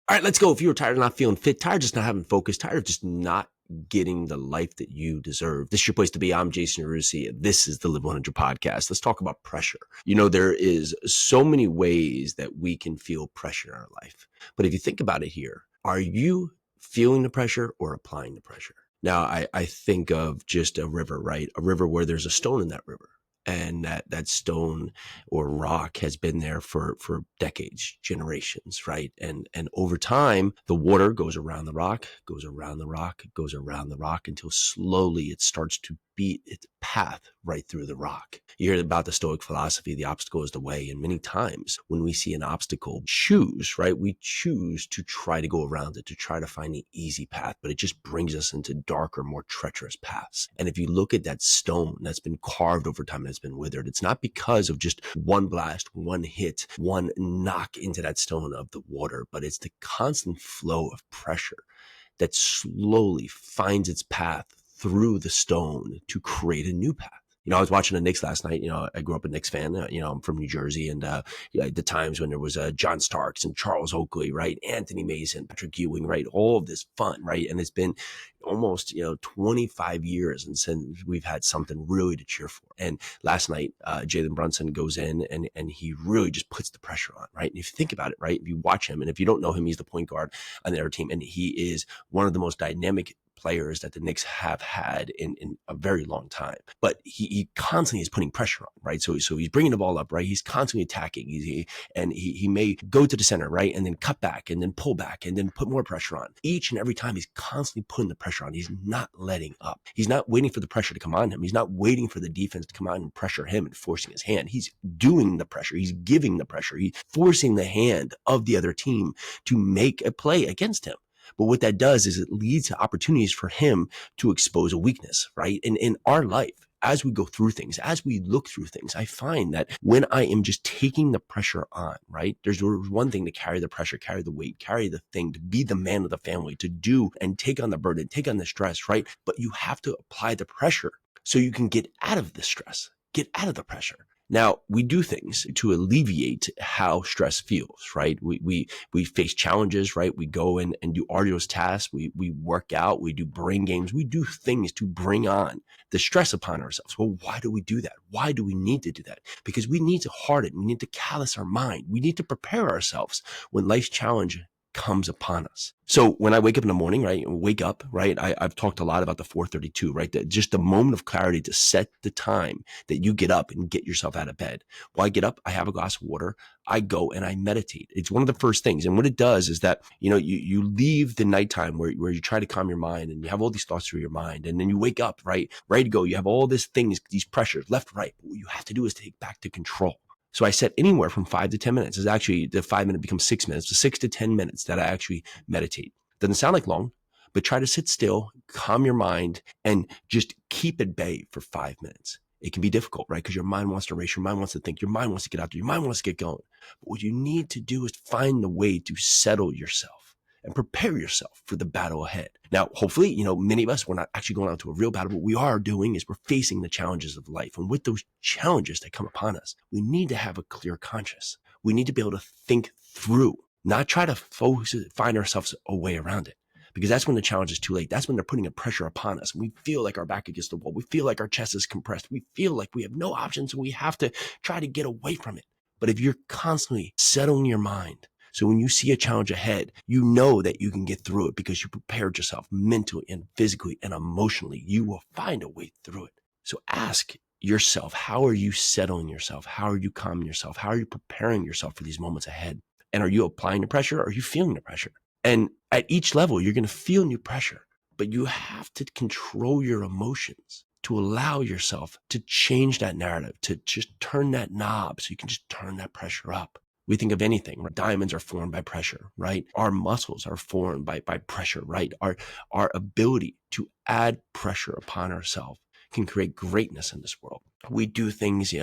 All right, let's go. If you're tired of not feeling fit, tired of just not having focus, tired of just not getting the life that you deserve, this is your place to be. I'm Jason Yarusi. This is the Live 100 podcast. Let's talk about pressure. You know, there is so many ways that we can feel pressure in our life. But if you think about it here, are you feeling the pressure or applying the pressure? Now, I think of just a river, right? A river where there's a stone in that river. And that stone or rock has been there for decades, generations, right? And over time, the water goes around the rock, goes around the rock, goes around the rock until slowly it starts to beat its path right through the rock. You hear about the stoic philosophy, the obstacle is the way. And many times when we see an obstacle, we choose to try to go around it, to try to find the easy path, but it just brings us into darker, more treacherous paths. And if you look at that stone that's been carved over time, that's been withered, it's not because of just one blast, one hit, one knock into that stone of the water, but it's the constant flow of pressure that slowly finds its path through the stone to create a new path. You know, I was watching the Knicks last night. You know, I grew up a Knicks fan. I'm from New Jersey, and the times when there was John Starks and Charles Oakley, right? Anthony Mason, Patrick Ewing, right? All of this fun, right? And it's been almost 25 years and since we've had something really to cheer for. And last night, Jalen Brunson goes in and he really just puts the pressure on, right? And if you think about it, right? If you watch him, and if you don't know him, he's the point guard on their team, and he is one of the most dynamic players that the Knicks have had in a very long time. But he constantly is putting pressure on, right? So he's bringing the ball up, right? He's constantly attacking. He may go to the center, right? And then cut back and then pull back and then put more pressure on. Each and every time he's constantly putting the pressure on. He's not letting up. He's not waiting for the pressure to come on him. He's not waiting for the defense to come on and pressure him and forcing his hand. He's doing the pressure. He's giving the pressure. He's forcing the hand of the other team to make a play against him. But what that does is it leads to opportunities for him to expose a weakness, right? And in our life, as we go through things, as we look through things, I find that when I am just taking the pressure on, right? There's one thing to carry the pressure, carry the weight, carry the thing, to be the man of the family, to do and take on the burden, take on the stress, right? But you have to apply the pressure so you can get out of the stress, get out of the pressure. Now, we do things to alleviate how stress feels, right? We face challenges, right? We go in and do arduous tasks. We work out. We do brain games. We do things to bring on the stress upon ourselves. Well, why do we do that? Why do we need to do that? Because we need to harden. We need to callous our mind. We need to prepare ourselves when life's challenge comes upon us. So when I wake up in the morning, right, I've talked a lot about the 432, right? Just the moment of clarity to set the time that you get up and get yourself out of bed. Well, I get up, I have a glass of water, I go and I meditate. It's one of the first things. And what it does is that, you leave the nighttime where you try to calm your mind and you have all these thoughts through your mind. And then you wake up, right, ready to go. You have all these things, these pressures, left, right. But what you have to do is take back to control. So I set anywhere from 5 to 10 minutes. It's actually the 5 minute becomes 6 minutes, so 6 to 10 minutes that I actually meditate. Doesn't sound like long, but try to sit still, calm your mind, and just keep at bay for 5 minutes. It can be difficult, right? Because your mind wants to race, your mind wants to think, your mind wants to get out there, your mind wants to get going. But what you need to do is find the way to settle yourself and prepare yourself for the battle ahead. Now, hopefully, many of us, we're not actually going out to a real battle. What we are doing is we're facing the challenges of life. And with those challenges that come upon us, we need to have a clear conscience. We need to be able to think through, not try to find ourselves a way around it. Because that's when the challenge is too late. That's when they're putting a pressure upon us. We feel like our back against the wall. We feel like our chest is compressed. We feel like we have no options. And we have to try to get away from it. But if you're constantly settling your mind, so when you see a challenge ahead, you know that you can get through it because you prepared yourself mentally and physically and emotionally. You will find a way through it. So ask yourself, how are you settling yourself? How are you calming yourself? How are you preparing yourself for these moments ahead? And are you applying the pressure or are you feeling the pressure? And at each level, you're going to feel new pressure, but you have to control your emotions to allow yourself to change that narrative, to just turn that knob so you can just turn that pressure up. We think of anything, right? Diamonds are formed by pressure, right? Our muscles are formed by pressure, right? Our ability to add pressure upon ourselves can create greatness in this world. We do things,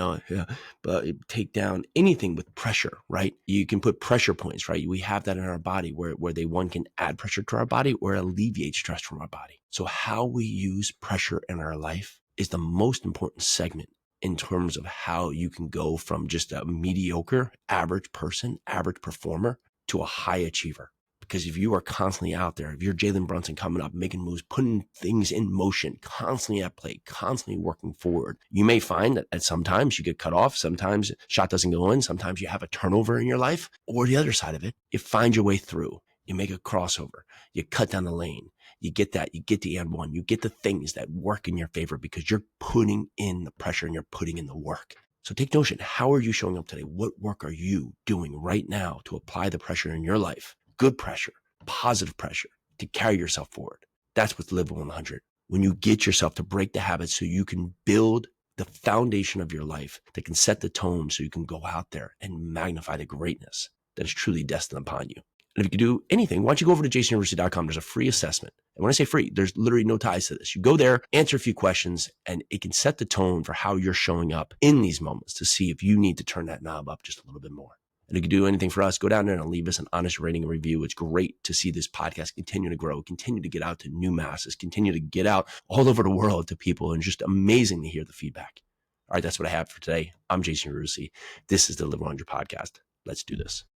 but take down anything with pressure, right? You can put pressure points, right? We have that in our body where one can add pressure to our body or alleviate stress from our body. So how we use pressure in our life is the most important segment in terms of how you can go from just a mediocre, average person, average performer to a high achiever. Because if you are constantly out there, if you're Jalen Brunson coming up, making moves, putting things in motion, constantly at play, constantly working forward, you may find that at sometimes you get cut off. Sometimes shot doesn't go in. Sometimes you have a turnover in your life. Or the other side of it, you find your way through. You make a crossover. You cut down the lane. You get that. You get the and one. You get the things that work in your favor because you're putting in the pressure and you're putting in the work. So take notion. How are you showing up today? What work are you doing right now to apply the pressure in your life? Good pressure, positive pressure to carry yourself forward. That's what's Live 100. When you get yourself to break the habits so you can build the foundation of your life that can set the tone so you can go out there and magnify the greatness that is truly destined upon you. And if you can do anything, why don't you go over to jasonyarusi.com. There's a free assessment. And when I say free, there's literally no ties to this. You go there, answer a few questions, and it can set the tone for how you're showing up in these moments to see if you need to turn that knob up just a little bit more. And if you can do anything for us, go down there and leave us an honest rating and review. It's great to see this podcast continue to grow, continue to get out to new masses, continue to get out all over the world to people, and just amazing to hear the feedback. All right, that's what I have for today. I'm Jason Yarusi. This is the Live 100 podcast. Let's do this.